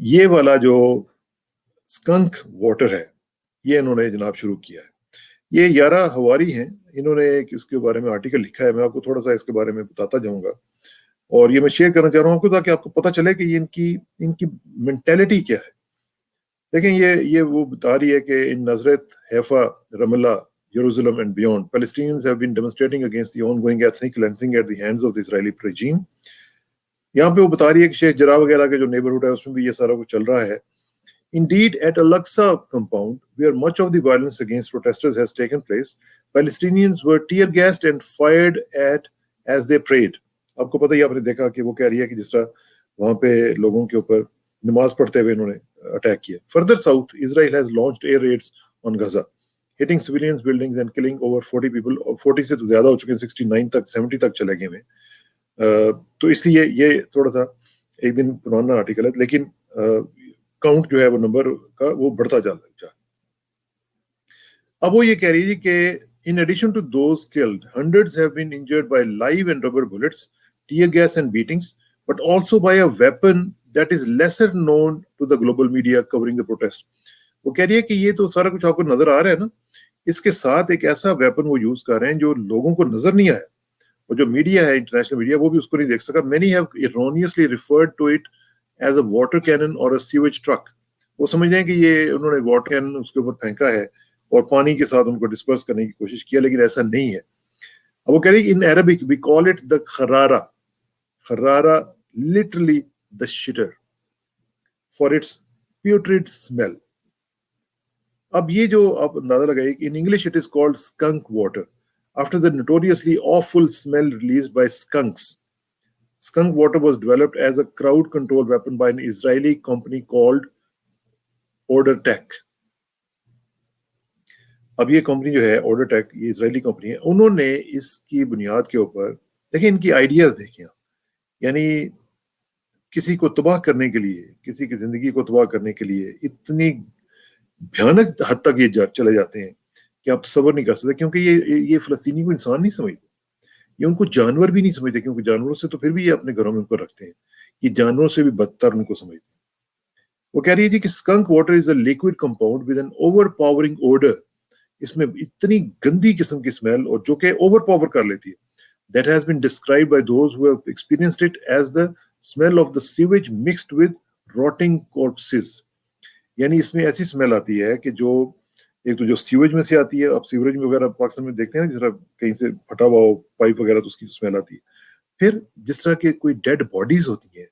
یہ والا جو اسکنک واٹر ہے یہ انہوں نے جناب شروع کیا ہے. یہ یارا ہواری ہیں, انہوں نے ایک اس کے بارے میں آرٹیکل لکھا ہے, میں آپ کو تھوڑا سا اس کے بارے میں بتاتا جاؤں گا, اور یہ میں شیئر کرنا چاہ رہا ہوں آپ کو تاکہ آپ کو پتہ چلے کہ یہ ان کی مینٹیلٹی کیا ہے. دیکھیں یہ وہ بتا رہی ہے کہ ان نزرت, حیفا, رام اللہ, Jerusalem and beyond, Palestinians have been demonstrating against the ongoing ethnic cleansing at the hands of the Israeli regime. یہاں پہ وہ بتا رہی ہے کہ شیخ جرا وغیرہ کے جو نیبرہڈ ہے اس میں بھی یہ سارا کچھ چل رہا ہے. Indeed, at Al-Aqsa compound, where much of the violence against protesters has taken place, Palestinians were tear gassed and fired at as they prayed. آپ کو پتہ ہی, آپ نے دیکھا کہ وہ کہہ رہی ہے کہ جس طرح وہاں پہ لوگوں کے اوپر نماز پڑھتے ہوئے انہوں نے اٹیک کیا. Further south, Israel has launched air raids on Gaza, hitting civilians buildings and killing over 40 people. 40 سے تو زیادہ ہو چکے ہیں, 69 تک 70 تک چلے گئے ہیں. تو اس لیے یہ تھوڑا سا ایک دن پرانا آرٹیکل ہے, لیکن کاؤنٹ جو ہے وہ نمبر کا وہ بڑھتا جا رہا ہے. اب وہ یہ کہہ رہی ہے کہ in addition to those killed, hundreds have been injured by live and rubber bullets, tear gas and beatings, but also by a weapon that is lesser known to the global media covering the protest. وہ کہہ رہی ہے کہ یہ تو سارا کچھ آپ کو نظر آ رہا ہے نا, اس کے ساتھ ایک ایسا ویپن وہ یوز کر رہے ہیں جو لوگوں کو نظر نہیں آیا, اور جو میڈیا ہے, انٹرنیشنل میڈیا, وہ بھی اس کو نہیں دیکھ سکا. Many have erroneously referred to it as a water cannon or a sewage truck. وہ سمجھ رہے ہیں کہ یہ انہوں نے واٹر کینن اس کے اوپر پھینکا ہے اور پانی کے ساتھ ان کو ڈسپرس کرنے کی کوشش کیا, لیکن ایسا نہیں ہے. اب وہ کہہ رہے ہیں in Arabic we call it the خرارہ, خرارہ literally the shitter for its putrid smell. اب یہ جو آپ اندازہ لگائیے کہ in English it is called skunk water after the notoriously awful smell released by skunks. Skunk water was developed as a crowd control weapon by an Israeli company called OrderTech. اب یہ company جو ہے OrderTech, یہ اسرائیلی company ہے, انہوں نے اس کی بنیاد کے اوپر دیکھیں ان کی آئیڈیاز دیکھیں, یعنی کسی کو تباہ کرنے کے لیے, کسی کی زندگی کو تباہ کرنے کے لیے اتنی بھیانک حد تک یہ چلے جاتے ہیں کہ آپ تصور نہیں کر سکتے, کیونکہ یہ فلسطینی کو انسان نہیں سمجھتے, یہ ان کو جانور بھی نہیں سمجھتے, کیونکہ جانوروں سے تو پھر بھی یہ اپنے گھروں میں ان کو رکھتے ہیں, یہ جانوروں سے بھی بدتر ان کو سمجھتے ہیں. وہ کہہ رہی تھی کہ skunk water is a liquid compound with an overpowering odor. اس میں اتنی گندی قسم کی اسمیل اور جو کہ اوور پاور کر لیتی ہے. That has been described by those who have experienced it as the smell of the sewage mixed with rotting corpses. یعنی اس میں ایسی اسمیل آتی ہے کہ جو ایک تو جو سیویج میں سے آتی ہے, آپ سیوریج میں وغیرہ پاکستان میں دیکھتے ہیں نا, جس طرح کہیں سے پھٹا ہوا ہو پائپ وغیرہ تو اس کی اسمیل آتی ہے. پھر جس طرح کے کوئی ڈیڈ باڈیز ہوتی ہیں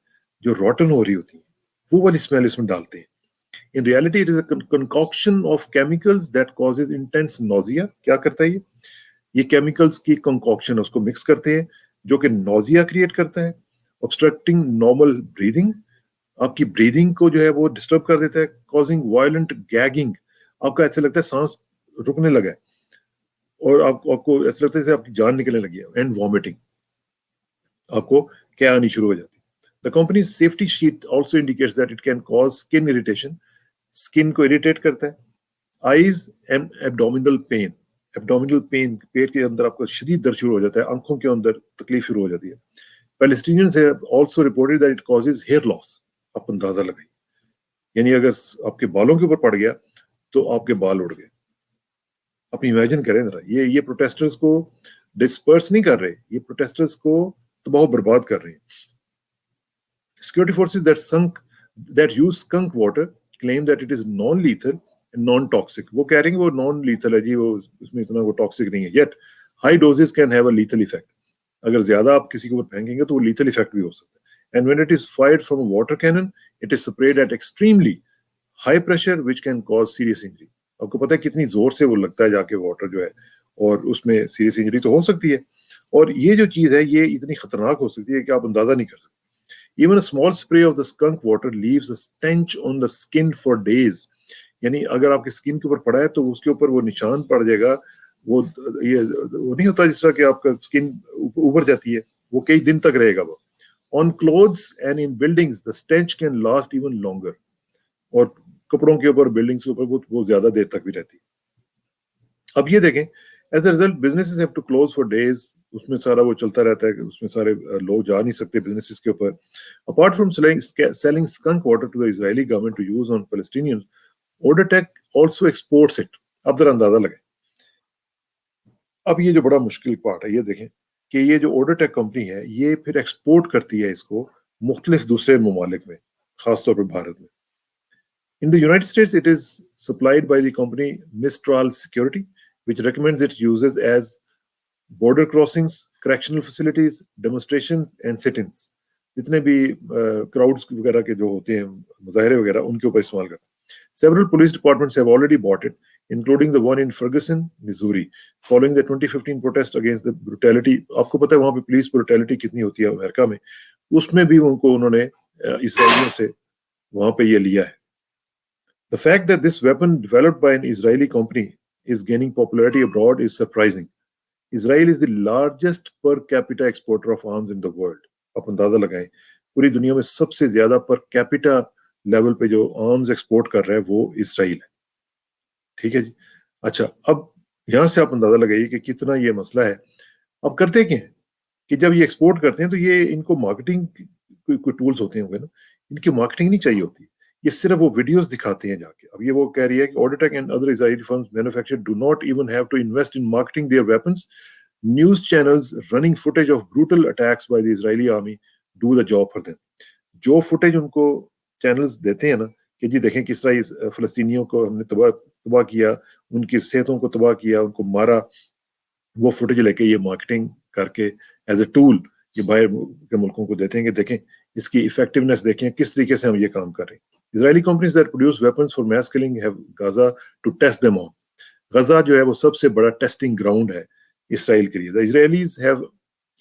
جو روٹن ہو رہی ہوتی ہیں, وہ والی اسمیل اس میں ڈالتے ہیں. In reality, it is a concoction of chemicals that causes intense nausea. کیا کرتا ہے یہ chemicals کی concoction, اس کو mix کرتے ہیں جو کہ nausea create کرتا ہے, obstructing normal breathing, آپ کی breathing کو جو ہے وہ disturb کر دیتا ہے, causing violent gagging, آپ کا ایسا لگتا ہے سانس رکنے لگا ہے اور آپ کو ایسا لگتا ہے جیسے آپ کی جان نکلنے لگی ہے, and vomiting, آپ کو کیا آنی شروع ہو جاتی ہے. The company's safety sheet also indicates that it can cause skin irritation. Skin کو irritate کرتا ہے. Eyes and abdominal pain. Abdominal pain, پیٹ کے اندر آپ کو شدید درد شروع ہو جاتا ہے, آنکھوں کے اندر تکلیف شروع ہو جاتی ہے. Palestinians have also reported that it causes hair loss. آپ اندازہ لگائیں, یعنی اگر آپ کے بالوں کے اوپر پڑ گیا تو آپ کے بال اڑ گئے. آپ امیجن کریں ذرا, یہ پروٹیسٹرز کو ڈسپرس نہیں کر رہے, یہ پروٹیسٹرز کو تباہ و برباد کر رہے ہیں. Security forces that use skunk water claim that it is non-lethal and non-toxic. وہ کہہ رہے ہیں کہ وہ non-lethal ہے جی, وہ اس میں اتنا وہ toxic نہیں ہے. Yet high doses can have a lethal effect. اگر زیادہ آپ کسی کے اوپر پھینکیں گے تو وہ lethal effect بھی ہو سکتا ہے. And when it is fired from a water cannon, it is sprayed at extremely high pressure which can cause serious injury. آپ کو پتہ ہے کتنی زور سے وہ لگتا ہے جا کے واٹر جو ہے, اور اس میں سیریس انجری تو ہو سکتی ہے. اور یہ جو چیز ہے یہ اتنی خطرناک ہو سکتی ہے کہ آپ اندازہ نہیں کر سکتے. Even a small spray of the skunk water leaves a stench on the skin for days. یعنی اگر آپ کے سکن کے اوپر پڑا ہے تو اس کے اوپر وہ نشان پڑ جائے گا, وہ نہیں ہوتا جس طرح کہ آپ کا سکن اوپر جاتی ہے, وہ کئی دن تک رہے گا وہ. On clothes and in buildings the stench can last even longer. اور کپڑوں کے اوپر, بلڈنگز کے اوپر وہ زیادہ دیر تک بھی رہتی ہے. اب یہ دیکھیں, as a result businesses have to close for days اس میں سارا وہ چلتا رہتا ہے کہ اس میں سارے لوگ جا نہیں سکتے بزنسز کے اوپر. Apart from selling skunk water to the Israeli government to use on Palestinians, OrderTech also exports it. اب ذرا اندازہ لگے. اب یہ جو بڑا مشکل پارٹ ہے یہ دیکھیں کہ یہ جو OrderTech کمپنی ہے یہ پھر ایکسپورٹ کرتی ہے اس کو مختلف دوسرے ممالک میں, خاص طور پر بھارت میں. In the United States, it is supplied by the company Mistral Security, which recommends its users as border crossings, correctional facilities, demonstrations and sit-ins. جتنے بھی کراؤڈز وغیرہ کے جو ہوتے ہیں مظاہرے وغیرہ ان کے اوپر استعمال کرتے ہیں. Several police departments have already bought it, including the one in Ferguson, Missouri, following the 2015 protest against the brutality. آپ کو پتہ ہے وہاں پہ پولیس بروٹیلٹی کتنی ہوتی ہے امریکہ میں, اس میں بھی ان کو انہوں نے اسرائیلیوں سے وہاں پہ یہ لیا ہے. The fact that this weapon developed by an Israeli company is gaining popularity abroad is surprising. Israel is the largest per capita exporter of arms in the world. آپ اندازہ لگائیں پوری دنیا میں سب سے زیادہ پر کیپیٹا لیول پہ جو آرمز ایکسپورٹ کر رہا ہے وہ اسرائیل ہے. ٹھیک ہے جی. اچھا, اب یہاں سے آپ اندازہ لگائیے کہ کتنا یہ مسئلہ ہے. اب کرتے کیا ہیں کہ جب یہ ایکسپورٹ کرتے ہیں تو یہ ان کو مارکیٹنگ کوئی ٹولز ہوتے ہیں نا, ان کی مارکیٹنگ نہیں چاہیے ہوتی, یہ صرف وہ ویڈیوز دکھاتے ہیں جا کے. اب یہ وہ کہہ رہی ہے کہ OrderTech and other Israeli firms manufactured do not even have to invest in marketing their weapons. News channels running footage of brutal attacks by the Israeli army do the job for them. جو footage ان کو channels دیتے ہیں نا کہ جی دیکھیں کس طرح فلسطینیوں کو ہم نے تباہ کیا, ان کی صحتوں کو تباہ کیا, ان کو مارا, وہ فوٹیج لے کے یہ مارکیٹنگ کر کے ایز اے ٹول یہ باہر کے ملکوں کو دیتے ہیں کہ دیکھیں اس کی ایفیکٹونیس دیکھیں کس طریقے سے ہم یہ کام کر رہے ہیں. Israeli companies that produce weapons for mass killing have Gaza to test them on. Gaza جو ہے وہ سب سے بڑا ٹیسٹنگ گراؤنڈ ہے اسرائیل کے لیے. The Israelis have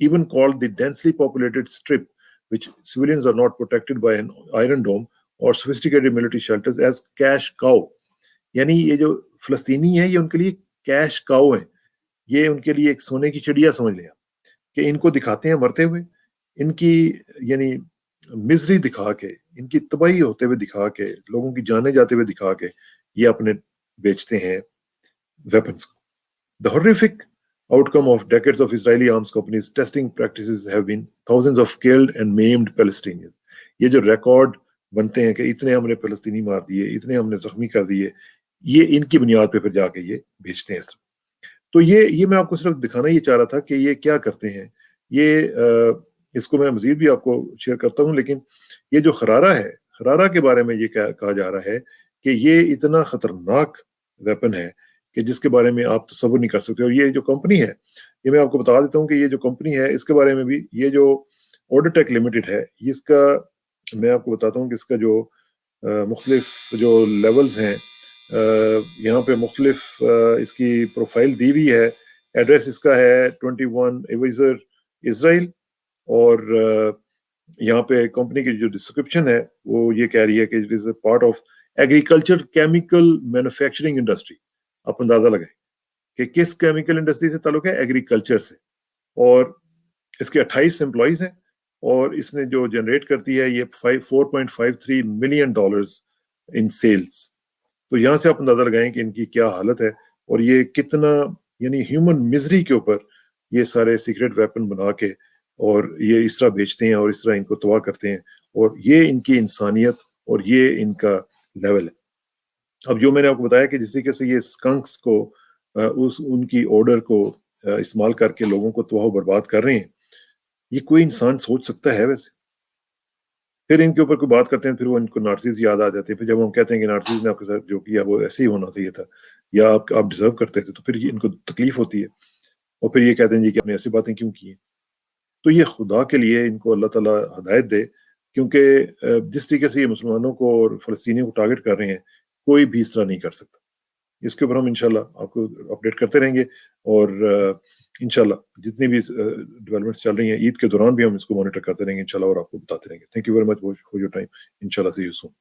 even called the densely populated strip, which civilians are not protected by an iron dome or sophisticated military shelters, as cash cow. یعنی یہ جو فلسطینی ہیں یہ ان کے لیے کیش کاؤ ہیں, یہ ان کے لیے ایک سونے کی چڑیا سمجھ لیں آپ کہ ان کو دکھاتے ہیں مرتے ہوئے, ان کی یعنی مزری دکھا کے, ان کی تباہی ہوتے ہوئے دکھا کے, لوگوں کی جانیں جاتے ہوئے دکھا کے یہ اپنے بیچتے ہیں ویپنز کو. The horrific outcome of decades of Israeli arms companies testing practices have been thousands of killed and maimed Palestinians. یہ جو ریکارڈ بنتے ہیں کہ اتنے ہم نے فلسطینی مار دیے, اتنے ہم نے زخمی کر دیے, یہ ان کی بنیاد پہ پھر جا کے یہ بیچتے ہیں اس طرح. تو یہ میں آپ کو صرف دکھانا یہ چاہ رہا تھا کہ یہ کیا کرتے ہیں. یہ اس کو میں مزید بھی آپ کو شیئر کرتا ہوں, لیکن یہ جو خرارہ ہے, خرارہ کے بارے میں یہ کہا جا رہا ہے کہ یہ اتنا خطرناک ویپن ہے کہ جس کے بارے میں آپ تصور نہیں کر سکتے. اور یہ جو کمپنی ہے, یہ میں آپ کو بتا دیتا ہوں کہ یہ جو کمپنی ہے اس کے بارے میں بھی, یہ جو OrderTech لمیٹڈ ہے, اس کا میں آپ کو بتاتا ہوں کہ اس کا جو مختلف جو لیولز ہیں, یہاں پہ مختلف اس کی پروفائل دی ہوئی ہے. ایڈریس اس کا ہے 21 ایویزر اسرائیل, اور یہاں پہ کمپنی کی جو ڈسکرپشن ہے وہ یہ کہہ رہی ہے کہ it is a part of agriculture chemical manufacturing industry. آپ اندازہ لگائیں کہ کس کیمیکل انڈسٹری سے تعلق ہے, ایگریکلچر سے. اور اس کے 28 امپلائیز ہیں, اور اس نے جو جنریٹ کرتی ہے یہ $4.53 ملین ان سیلز. تو یہاں سے آپ اندازہ لگائیں کہ ان کی کیا حالت ہے, اور یہ کتنا یعنی ہیومن مزری کے اوپر یہ سارے سیکرٹ ویپن بنا کے اور یہ اس طرح بیچتے ہیں اور اس طرح ان کو تباہ کرتے ہیں, اور یہ ان کی انسانیت اور یہ ان کا لیول ہے. اب جو میں نے آپ کو بتایا کہ جس طریقے سے یہ سکنکس کو ان کی آرڈر کو استعمال کر کے لوگوں کو تباہ و برباد کر رہے ہیں, یہ کوئی انسان سوچ سکتا ہے ویسے؟ پھر ان کے اوپر کوئی بات کرتے ہیں, پھر وہ ان کو نارسیز یاد آ جاتے ہیں. پھر جب ہم کہتے ہیں کہ نارسیز نے آپ کے ساتھ جو کیا وہ ایسے ہی ہونا چاہیے تھا, یا آپ ڈیزرو کرتے تھے, تو پھر ان کو تکلیف ہوتی ہے, اور پھر یہ کہتے ہیں جی کہ آپ نے ایسی باتیں کیوں کی ہیں. تو یہ خدا کے لیے ان کو اللہ تعالیٰ ہدایت دے, کیونکہ جس طریقے سے یہ مسلمانوں کو اور فلسطینیوں کو ٹارگٹ کر رہے ہیں کوئی بھی اس طرح نہیں کر سکتا. اس کے اوپر ہم انشاءاللہ آپ کو اپڈیٹ کرتے رہیں گے, اور انشاءاللہ جتنی بھی ڈیولپمنٹس چل رہی ہیں عید کے دوران بھی ہم اس کو مانیٹر کرتے رہیں گے انشاءاللہ, اور آپ کو بتاتے رہیں گے. Thank you very much for your time. انشاءاللہ سی یو سون.